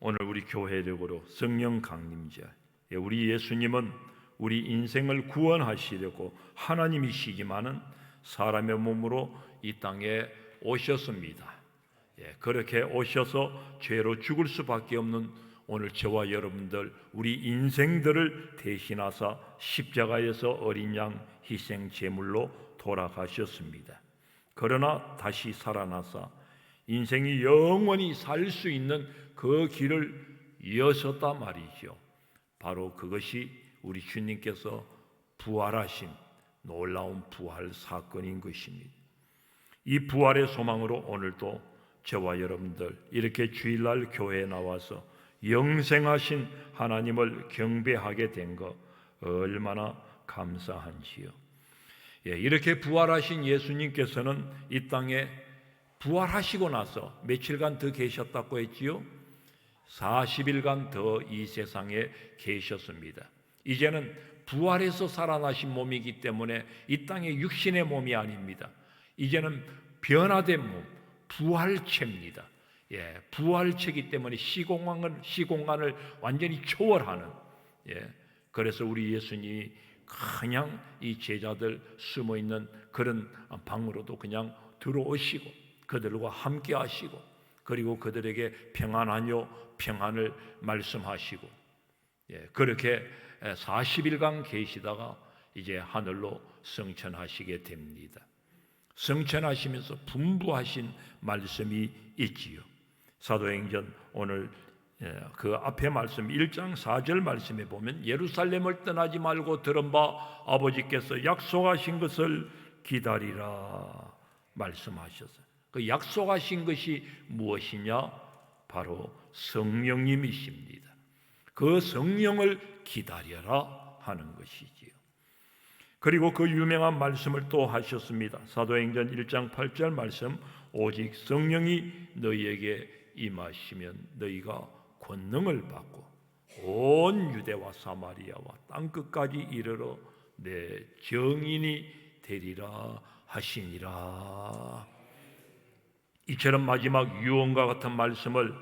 오늘 우리 교회력으로 성령 강림자, 우리 예수님은 우리 인생을 구원하시려고 하나님이시지만은 사람의 몸으로 이 땅에 오셨습니다. 그렇게 오셔서 죄로 죽을 수밖에 없는 오늘 저와 여러분들, 우리 인생들을 대신하사 십자가에서 어린 양 희생 제물로 돌아가셨습니다. 그러나 다시 살아나사 인생이 영원히 살 수 있는 그 길을 여셨단 말이죠. 바로 그것이 우리 주님께서 부활하신 놀라운 부활 사건인 것입니다. 이 부활의 소망으로 오늘도 저와 여러분들 이렇게 주일날 교회에 나와서 영생하신 하나님을 경배하게 된 것 얼마나 감사한지요. 이렇게 부활하신 예수님께서는 이 땅에 부활하시고 나서 며칠간 더 계셨다고 했지요. 40일간 더 이 세상에 계셨습니다. 이제는 부활해서 살아나신 몸이기 때문에 이 땅의 육신의 몸이 아닙니다. 이제는 변화된 몸, 부활체입니다. 부활체이기 때문에 시공간을 완전히 초월하는. 그래서 우리 예수님이 그냥 이 제자들 숨어 있는 그런 방으로도 그냥 들어오시고 그들과 함께 하시고, 그리고 그들에게 평안하뇨 평안을 말씀하시고, 그렇게 40일간 계시다가 이제 하늘로 승천하시게 됩니다. 승천하시면서 분부하신 말씀이 있지요. 사도행전 오늘 그 앞에 말씀 1장 4절 말씀에 보면 예루살렘을 떠나지 말고 들은 바 아버지께서 약속하신 것을 기다리라 말씀하셨어요. 그 약속하신 것이 무엇이냐? 바로 성령님이십니다. 그 성령을 기다려라 하는 것이지요. 그리고 그 유명한 말씀을 또 하셨습니다. 사도행전 1장 8절 말씀, 오직 성령이 너희에게 임하시면 너희가 권능을 받고 온 유대와 사마리아와 땅끝까지 이르러 내 증인이 되리라 하시니라. 이처럼 마지막 유언과 같은 말씀을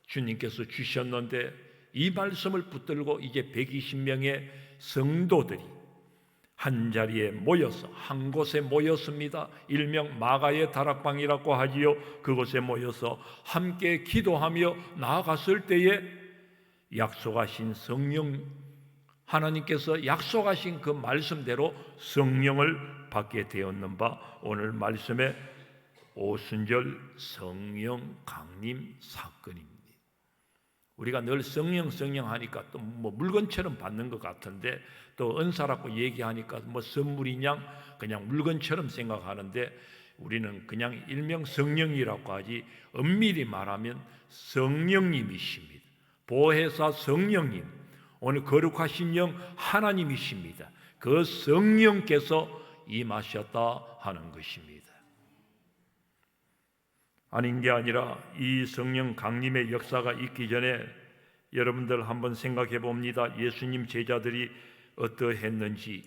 주님께서 주셨는데, 이 말씀을 붙들고 이제 120명의 성도들이 한 자리에 모여서 한 곳에 모였습니다. 일명 마가의 다락방이라고 하지요. 그곳에 모여서 함께 기도하며 나아갔을 때에 약속하신 성령, 하나님께서 약속하신 그 말씀대로 성령을 받게 되었는 바 오늘 말씀에 오순절 성령 강림 사건입니다. 우리가 늘 성령 하니까 또 뭐 물건처럼 받는 것 같은데, 또 은사라고 얘기하니까 뭐 선물이냐 그냥 물건처럼 생각하는데, 우리는 그냥 일명 성령이라고 하지 엄밀히 말하면 성령님이십니다. 보혜사 성령님, 오늘 거룩하신 영 하나님이십니다. 그 성령께서 임하셨다 하는 것입니다. 아닌 게 아니라 이 성령 강림의 역사가 있기 전에 여러분들 한번 생각해 봅니다. 예수님 제자들이 어떠했는지.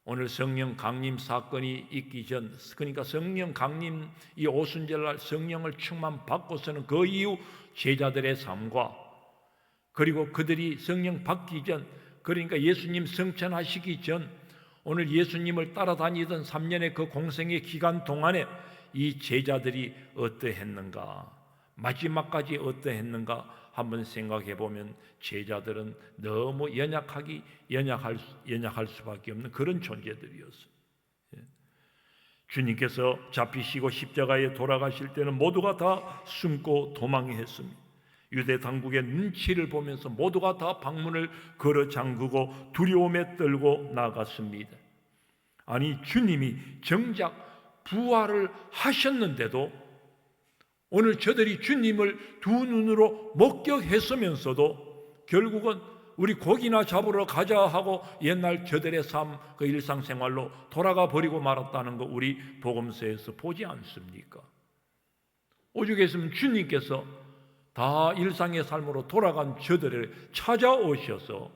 오늘 성령 강림 사건이 있기 전, 그러니까 성령 강림 이 오순절날 성령을 충만 받고서는 그 이후 제자들의 삶과, 그리고 그들이 성령 받기 전, 그러니까 예수님 승천하시기 전, 오늘 예수님을 따라다니던 3년의 그 공생의 기간 동안에 이 제자들이 어떠했는가, 마지막까지 어떠했는가 한번 생각해 보면 제자들은 너무 연약할 수밖에 없는 그런 존재들이었어요. 주님께서 잡히시고 십자가에 돌아가실 때는 모두가 다 숨고 도망했습니다. 유대 당국의 눈치를 보면서 모두가 다 방문을 걸어 잠그고 두려움에 떨고 나갔습니다. 아니, 주님이 정작 부활을 하셨는데도 오늘 저들이 주님을 두 눈으로 목격했으면서도 결국은 우리 고기나 잡으러 가자 하고 옛날 저들의 삶, 그 일상생활로 돌아가 버리고 말았다는 거 우리 복음서에서 보지 않습니까? 오죽했으면 주님께서 다 일상의 삶으로 돌아간 저들을 찾아오셔서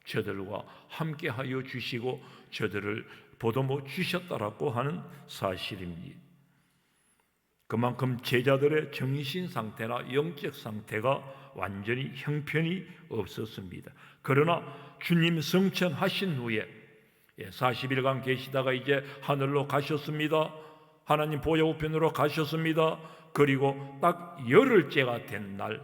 저들과 함께하여 주시고 저들을 보듬어 주셨다라고 하는 사실입니다. 그만큼 제자들의 정신 상태나 영적 상태가 완전히 형편이 없었습니다. 그러나 주님 성천하신 후에 40일간 계시다가 이제 하늘로 가셨습니다. 하나님 보좌 우편으로 가셨습니다. 그리고 딱 열흘째가 된 날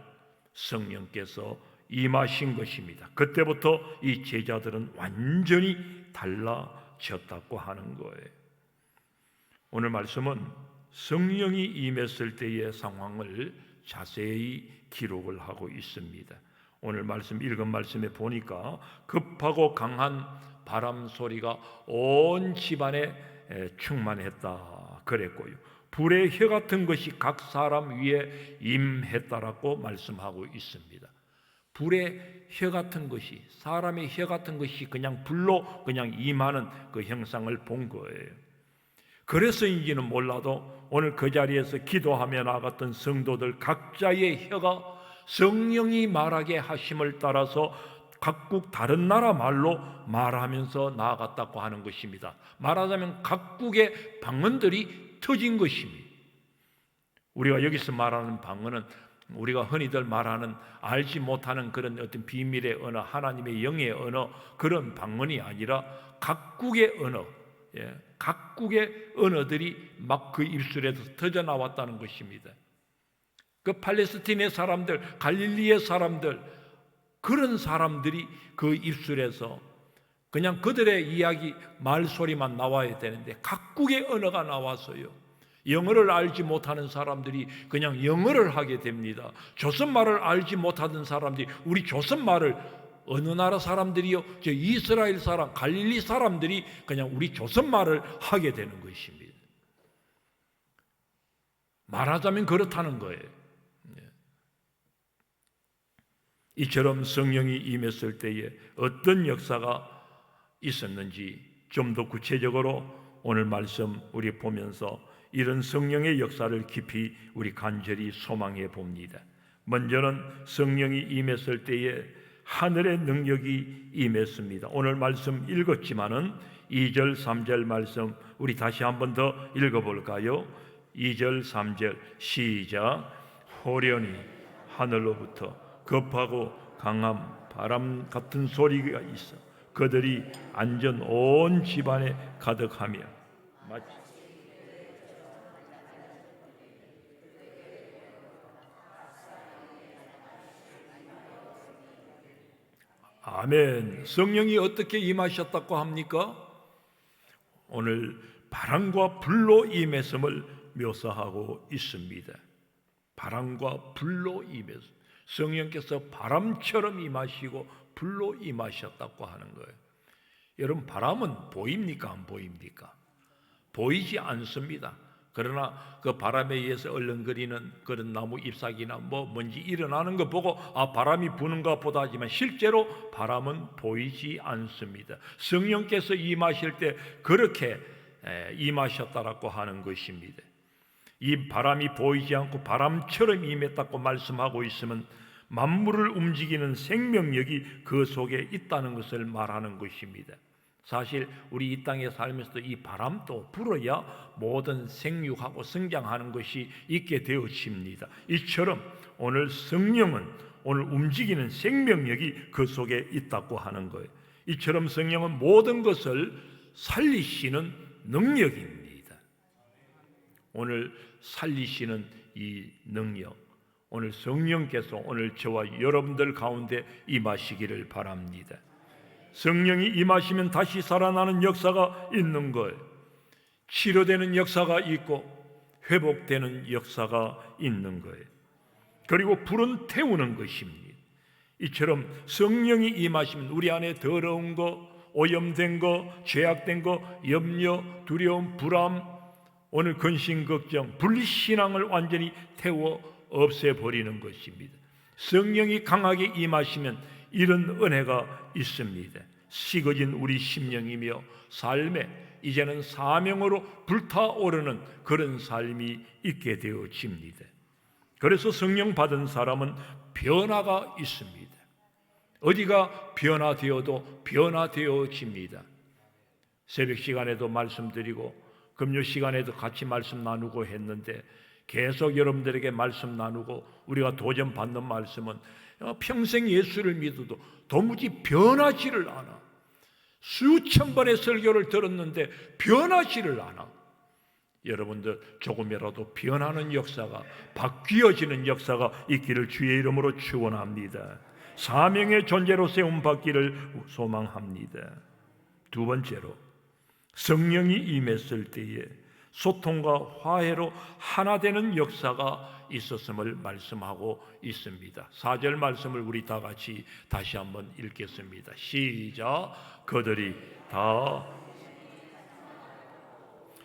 성령께서 임하신 것입니다. 그때부터 이 제자들은 완전히 달라졌다고 하는 거예요. 오늘 말씀은 성령이 임했을 때의 상황을 자세히 기록을 하고 있습니다. 오늘 말씀 읽은 말씀에 보니까 급하고 강한 바람 소리가 온 집안에 충만했다 그랬고요. 불의 혀 같은 것이 각 사람 위에 임했다라고 말씀하고 있습니다. 불의 혀 같은 것이, 사람의 혀 같은 것이 그냥 불로 그냥 임하는 그 형상을 본 거예요. 그래서인지는 몰라도 오늘 그 자리에서 기도하며 나갔던 성도들 각자의 혀가 성령이 말하게 하심을 따라서 각국 다른 나라 말로 말하면서 나아갔다고 하는 것입니다. 말하자면 각국의 방언들이 터진 것입니다. 우리가 여기서 말하는 방언은 우리가 흔히들 말하는 알지 못하는 그런 어떤 비밀의 언어, 하나님의 영의 언어, 그런 방언이 아니라 각국의 언어, 각국의 언어들이 막 그 입술에서 터져 나왔다는 것입니다. 그 팔레스틴의 사람들, 갈릴리의 사람들, 그런 사람들이 그 입술에서 그냥 그들의 이야기 말소리만 나와야 되는데 각국의 언어가 나와서요, 영어를 알지 못하는 사람들이 그냥 영어를 하게 됩니다. 조선말을 알지 못하던 사람들이 우리 조선말을, 어느 나라 사람들이요? 저 이스라엘 사람, 갈릴리 사람들이 그냥 우리 조선말을 하게 되는 것입니다. 말하자면 그렇다는 거예요. 이처럼 성령이 임했을 때에 어떤 역사가 있었는지 좀 더 구체적으로 오늘 말씀 우리 보면서 이런 성령의 역사를 깊이 우리 간절히 소망해 봅니다. 먼저는 성령이 임했을 때에 하늘의 능력이 임했습니다. 오늘 말씀 읽었지만은 2절 3절 말씀 우리 다시 한번 더 읽어볼까요? 2절 3절 시작. 호련히 하늘로부터 급하고 강한 바람 같은 소리가 있어 그들이 안전 온 집안에 가득하며 마치 아멘. 성령이 어떻게 임하셨다고 합니까? 오늘 바람과 불로 임했음을 묘사하고 있습니다. 바람과 불로 임했음. 성령께서 바람처럼 임하시고 불로 임하셨다고 하는 거예요. 여러분, 바람은 보입니까? 안 보입니까? 보이지 않습니다. 그러나 그 바람에 의해서 얼렁거리는 그런 나무 잎사귀나 뭔지 일어나는 거 보고 바람이 부는가 보다 하지만 실제로 바람은 보이지 않습니다. 성령께서 임하실 때 그렇게 임하셨다라고 하는 것입니다. 이 바람이 보이지 않고 바람처럼 임했다고 말씀하고 있으면 만물을 움직이는 생명력이 그 속에 있다는 것을 말하는 것입니다. 사실 우리 이 땅에 살면서도 이 바람도 불어야 모든 생육하고 성장하는 것이 있게 되어집니다. 이처럼 오늘 성령은 오늘 움직이는 생명력이 그 속에 있다고 하는 거예요. 이처럼 성령은 모든 것을 살리시는 능력입니다. 오늘 살리시는 이 능력, 오늘 성령께서 오늘 저와 여러분들 가운데 임하시기를 바랍니다. 성령이 임하시면 다시 살아나는 역사가 있는 거예요. 치료되는 역사가 있고 회복되는 역사가 있는 거예요. 그리고 불은 태우는 것입니다. 이처럼 성령이 임하시면 우리 안에 더러운 거, 오염된 거, 죄악된 거, 염려, 두려움, 불안, 오늘 근심, 걱정, 불신앙을 완전히 태워 없애버리는 것입니다. 성령이 강하게 임하시면 이런 은혜가 있습니다. 식어진 우리 심령이며 삶에 이제는 사명으로 불타오르는 그런 삶이 있게 되어집니다. 그래서 성령 받은 사람은 변화가 있습니다. 어디가 변화되어도 변화되어집니다. 새벽 시간에도 말씀드리고 금요 시간에도 같이 말씀 나누고 했는데 계속 여러분들에게 말씀 나누고 우리가 도전받는 말씀은 평생 예수를 믿어도 도무지 변하지를 않아. 수천 번의 설교를 들었는데 변하지를 않아. 여러분들 조금이라도 변하는 역사가, 바뀌어지는 역사가 있기를 주의 이름으로 축원합니다. 사명의 존재로 세움받기를 소망합니다. 두 번째로, 성령이 임했을 때에 소통과 화해로 하나 되는 역사가 있었음을 말씀하고 있습니다. 4절 말씀을 우리 다 같이 다시 한번 읽겠습니다. 시작. 그들이 다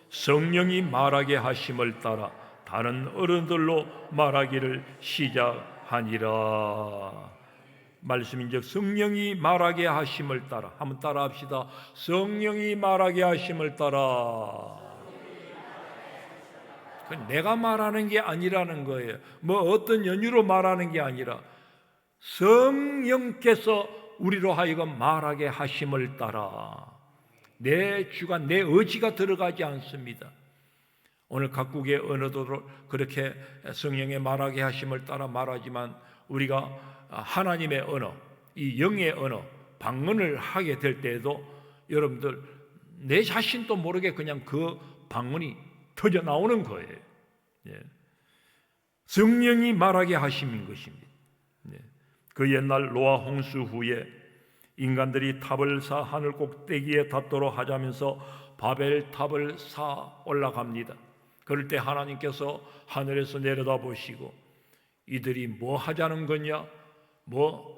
성령이 말하게 하심을 따라 다른 어른들로 말하기를 시작하니라. 말씀인즉 성령이 말하게 하심을 따라, 한번 따라 합시다. 성령이 말하게 하심을 따라. 내가 말하는 게 아니라는 거예요. 뭐 어떤 연유로 말하는 게 아니라 성령께서 우리로 하여금 말하게 하심을 따라. 내 주관, 내 의지가 들어가지 않습니다. 오늘 각국의 언어도 그렇게 성령의 말하게 하심을 따라 말하지만 우리가 하나님의 언어, 이 영의 언어, 방언을 하게 될 때에도 여러분들 내 자신도 모르게 그냥 그 방언이 터져 나오는 거예요. 성령이 말하게 하심인 것입니다. 그 옛날 노아 홍수 후에 인간들이 탑을 쌓아 하늘 꼭대기에 닿도록 하자면서 바벨 탑을 쌓아 올라갑니다. 그럴 때 하나님께서 하늘에서 내려다 보시고 이들이 뭐 하자는 거냐? 뭐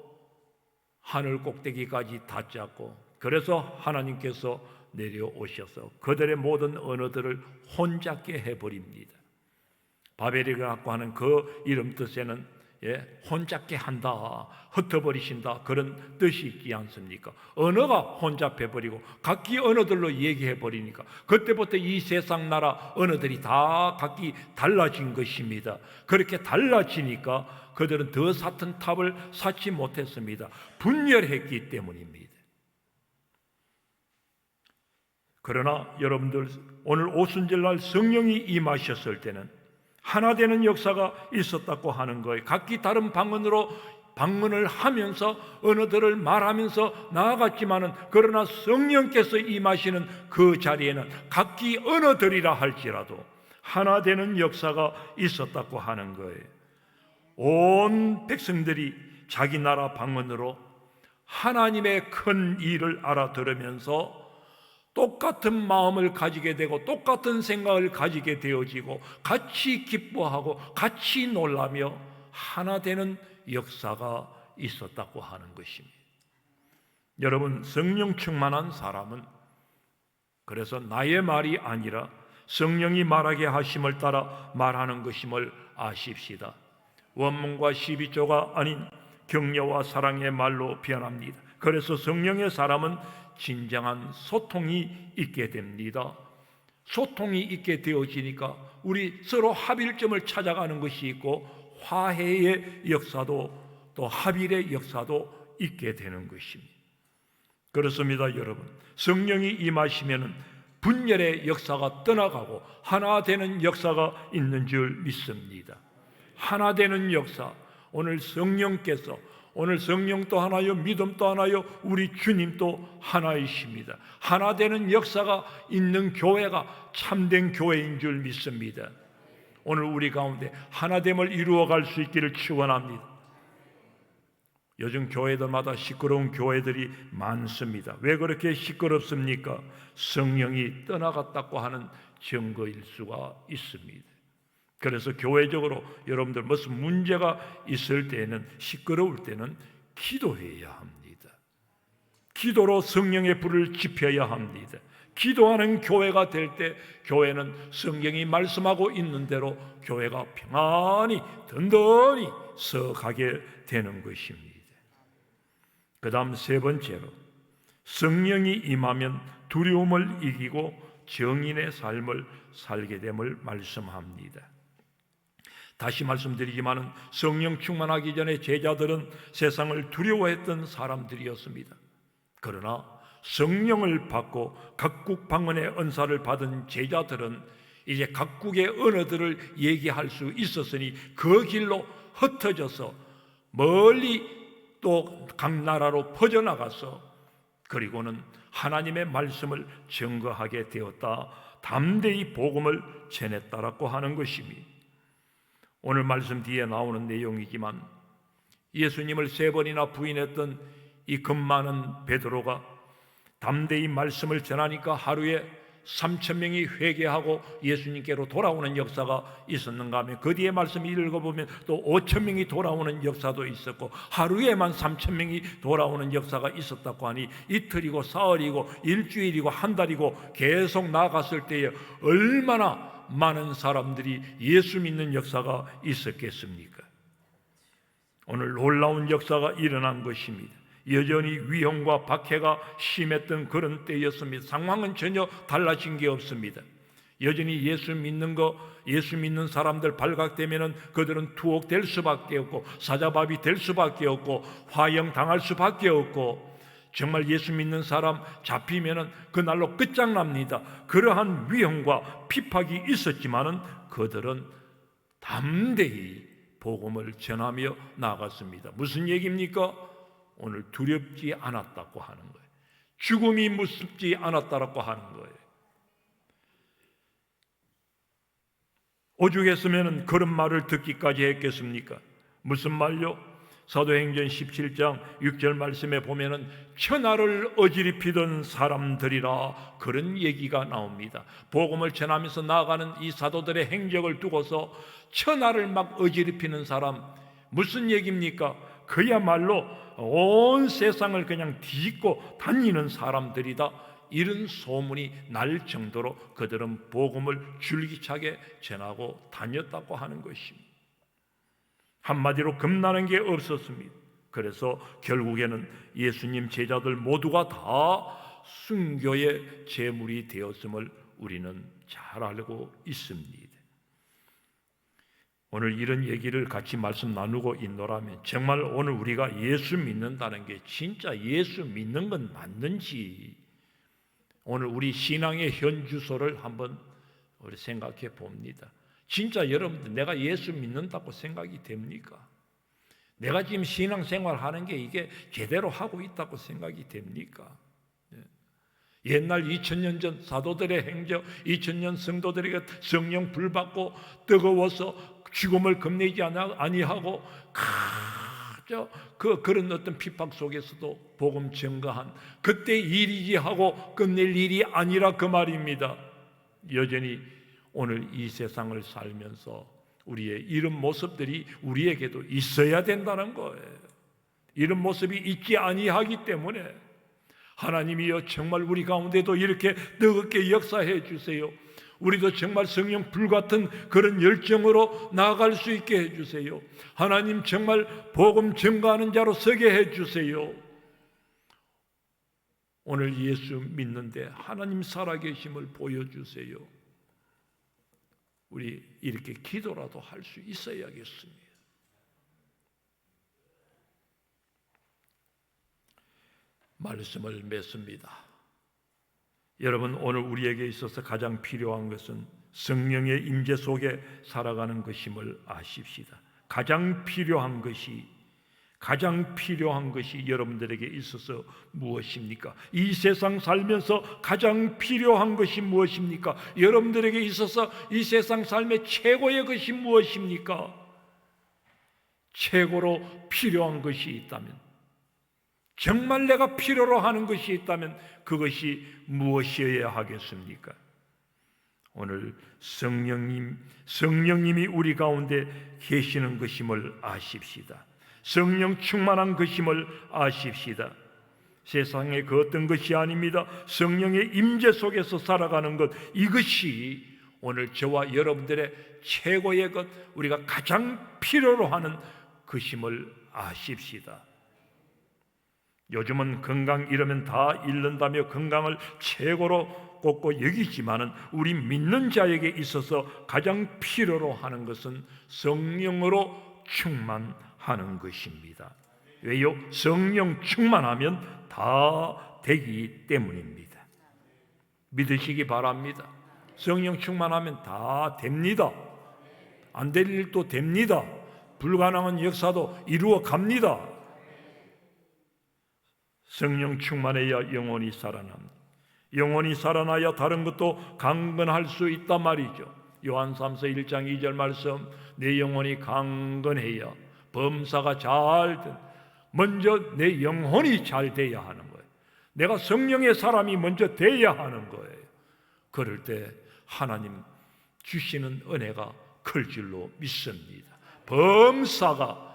하늘 꼭대기까지 닿자고. 그래서 하나님께서 내려오셔서 그들의 모든 언어들을 혼잡게 해버립니다. 바벨이라고 하는 그 이름 뜻에는 혼잡게 한다, 흩어버리신다 그런 뜻이 있지 않습니까? 언어가 혼잡해버리고 각기 언어들로 얘기해버리니까 그때부터 이 세상 나라 언어들이 다 각기 달라진 것입니다. 그렇게 달라지니까 그들은 더 얕은 탑을 쌓지 못했습니다. 분열했기 때문입니다. 그러나 여러분들 오늘 오순절날 성령이 임하셨을 때는 하나 되는 역사가 있었다고 하는 거예요. 각기 다른 방언으로 방언을 하면서 언어들을 말하면서 나아갔지만은 그러나 성령께서 임하시는 그 자리에는 각기 언어들이라 할지라도 하나 되는 역사가 있었다고 하는 거예요. 온 백성들이 자기 나라 방언으로 하나님의 큰 일을 알아들으면서 똑같은 마음을 가지게 되고 똑같은 생각을 가지게 되어지고 같이 기뻐하고 같이 놀라며 하나 되는 역사가 있었다고 하는 것입니다. 여러분, 성령 충만한 사람은 그래서 나의 말이 아니라 성령이 말하게 하심을 따라 말하는 것임을 아십시다. 원문과 12조가 아닌 격려와 사랑의 말로 변합니다. 그래서 성령의 사람은 진정한 소통이 있게 됩니다. 소통이 있게 되어지니까 우리 서로 합일점을 찾아가는 것이 있고 화해의 역사도 또 합일의 역사도 있게 되는 것입니다. 그렇습니다, 여러분. 성령이 임하시면은 분열의 역사가 떠나가고 하나 되는 역사가 있는 줄 믿습니다. 하나 되는 역사. 오늘 성령께서 오늘 성령도 하나요, 믿음도 하나요, 우리 주님도 하나이십니다. 하나 되는 역사가 있는 교회가 참된 교회인 줄 믿습니다. 오늘 우리 가운데 하나됨을 이루어갈 수 있기를 축원합니다. 요즘 교회들마다 시끄러운 교회들이 많습니다. 왜 그렇게 시끄럽습니까? 성령이 떠나갔다고 하는 증거일 수가 있습니다. 그래서 교회적으로 여러분들 무슨 문제가 있을 때는, 시끄러울 때는 기도해야 합니다. 기도로 성령의 불을 지펴야 합니다. 기도하는 교회가 될 때 교회는 성경이 말씀하고 있는 대로 교회가 평안히 든든히 서가게 되는 것입니다. 그 다음 세 번째로, 성령이 임하면 두려움을 이기고 정인의 삶을 살게 됨을 말씀합니다. 다시 말씀드리지만 성령 충만하기 전에 제자들은 세상을 두려워했던 사람들이었습니다. 그러나 성령을 받고 각국 방언의 은사를 받은 제자들은 이제 각국의 언어들을 얘기할 수 있었으니 그 길로 흩어져서 멀리 또 각 나라로 퍼져나가서 그리고는 하나님의 말씀을 증거하게 되었다. 담대히 복음을 전했다라고 하는 것입니다. 오늘 말씀 뒤에 나오는 내용이지만 예수님을 3번이나 부인했던 이 겁 많은 베드로가 담대히 말씀을 전하니까 하루에 3,000명이 회개하고 예수님께로 돌아오는 역사가 있었는가 하면 그 뒤에 말씀 읽어보면 또 5,000명이 돌아오는 역사도 있었고 하루에만 3,000명이 돌아오는 역사가 있었다고 하니 이틀이고 사흘이고 일주일이고 한 달이고 계속 나아갔을 때에 얼마나 많은 사람들이 예수 믿는 역사가 있었겠습니까? 오늘 놀라운 역사가 일어난 것입니다. 여전히 위험과 박해가 심했던 그런 때였습니다. 상황은 전혀 달라진 게 없습니다. 여전히 예수 믿는 사람들 발각되면은 그들은 투옥될 수밖에 없고 사자밥이 될 수밖에 없고 화형 당할 수밖에 없고 정말 예수 믿는 사람 잡히면은 그날로 끝장납니다. 그러한 위험과 핍박이 있었지만은 그들은 담대히 복음을 전하며 나아갔습니다. 무슨 얘기입니까? 오늘 두렵지 않았다고 하는 거예요. 죽음이 무섭지 않았다고 하는 거예요. 오죽했으면 그런 말을 듣기까지 했겠습니까? 무슨 말요? 사도행전 17장 6절 말씀에 보면은 천하를 어지럽히던 사람들이라 그런 얘기가 나옵니다. 복음을 전하면서 나아가는 이 사도들의 행적을 두고서 천하를 막 어지럽히는 사람, 무슨 얘기입니까? 그야말로 온 세상을 그냥 뒤집고 다니는 사람들이다, 이런 소문이 날 정도로 그들은 복음을 줄기차게 전하고 다녔다고 하는 것입니다. 한마디로 겁나는 게 없었습니다. 그래서 결국에는 예수님 제자들 모두가 다 순교의 제물이 되었음을 우리는 잘 알고 있습니다. 오늘 이런 얘기를 같이 말씀 나누고 있노라면 정말 오늘 우리가 예수 믿는다는 게 진짜 예수 믿는 건 맞는지 오늘 우리 신앙의 현주소를 한번 우리 생각해 봅니다. 진짜 여러분들 내가 예수 믿는다고 생각이 됩니까? 내가 지금 신앙생활 하는 게 이게 제대로 하고 있다고 생각이 됩니까? 옛날 2000년 전 사도들의 행적, 2000년 성도들에게 성령 불받고 뜨거워서 죽음을 겁내지 아니하고 그런 어떤 핍박 속에서도 복음 증거한 그때 일이지 하고 끝낼 일이 아니라 그 말입니다. 여전히 오늘 이 세상을 살면서 우리의 이런 모습들이 우리에게도 있어야 된다는 거예요. 이런 모습이 있지 아니하기 때문에 하나님이여 정말 우리 가운데도 이렇게 뜨겁게 역사해 주세요. 우리도 정말 성령 불같은 그런 열정으로 나아갈 수 있게 해주세요. 하나님 정말 복음 증거하는 자로 서게 해주세요. 오늘 예수 믿는데 하나님 살아계심을 보여주세요. 우리 이렇게 기도라도 할 수 있어야겠습니다. 말씀을 맺습니다. 여러분, 오늘 우리에게 있어서 가장 필요한 것은 성령의 임재 속에 살아가는 것임을 아십시다. 가장 필요한 것이 여러분들에게 있어서 무엇입니까? 이 세상 살면서 가장 필요한 것이 무엇입니까? 여러분들에게 있어서 이 세상 삶의 최고의 것이 무엇입니까? 최고로 필요한 것이 있다면, 정말 내가 필요로 하는 것이 있다면 그것이 무엇이어야 하겠습니까? 오늘 성령님이 우리 가운데 계시는 것임을 아십시다. 성령 충만한 것임을 아십시다. 세상의 그 어떤 것이 아닙니다. 성령의 임재 속에서 살아가는 것, 이것이 오늘 저와 여러분들의 최고의 것, 우리가 가장 필요로 하는 것임을 아십시다. 요즘은 건강 이러면 다 잃는다며 건강을 최고로 꼽고 여기지만은 우리 믿는 자에게 있어서 가장 필요로 하는 것은 성령으로 충만하는 것입니다. 왜요? 성령 충만하면 다 되기 때문입니다. 믿으시기 바랍니다. 성령 충만하면 다 됩니다. 안 될 일도 됩니다. 불가능한 역사도 이루어 갑니다. 성령 충만해야 영혼이 살아납니다. 영혼이 살아나야 다른 것도 강건할 수 있단 말이죠. 요한 3서 1장 2절 말씀, 내 영혼이 강건해야 범사가 잘 된, 먼저 내 영혼이 잘 돼야 하는 거예요. 내가 성령의 사람이 먼저 돼야 하는 거예요. 그럴 때 하나님 주시는 은혜가 클 줄로 믿습니다. 범사가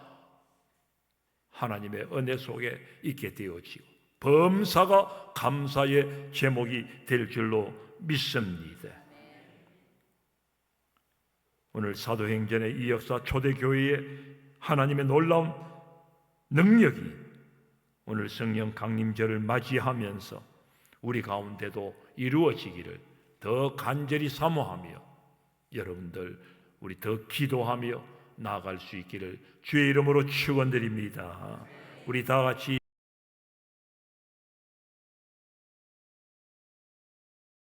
하나님의 은혜 속에 있게 되어지고 범사가 감사의 제목이 될 줄로 믿습니다. 오늘 사도행전의 이 역사, 초대교회의 하나님의 놀라운 능력이 오늘 성령 강림절을 맞이하면서 우리 가운데도 이루어지기를 더 간절히 사모하며 여러분들 우리 더 기도하며 나아갈 수 있기를 주의 이름으로 축원드립니다. 우리 다 같이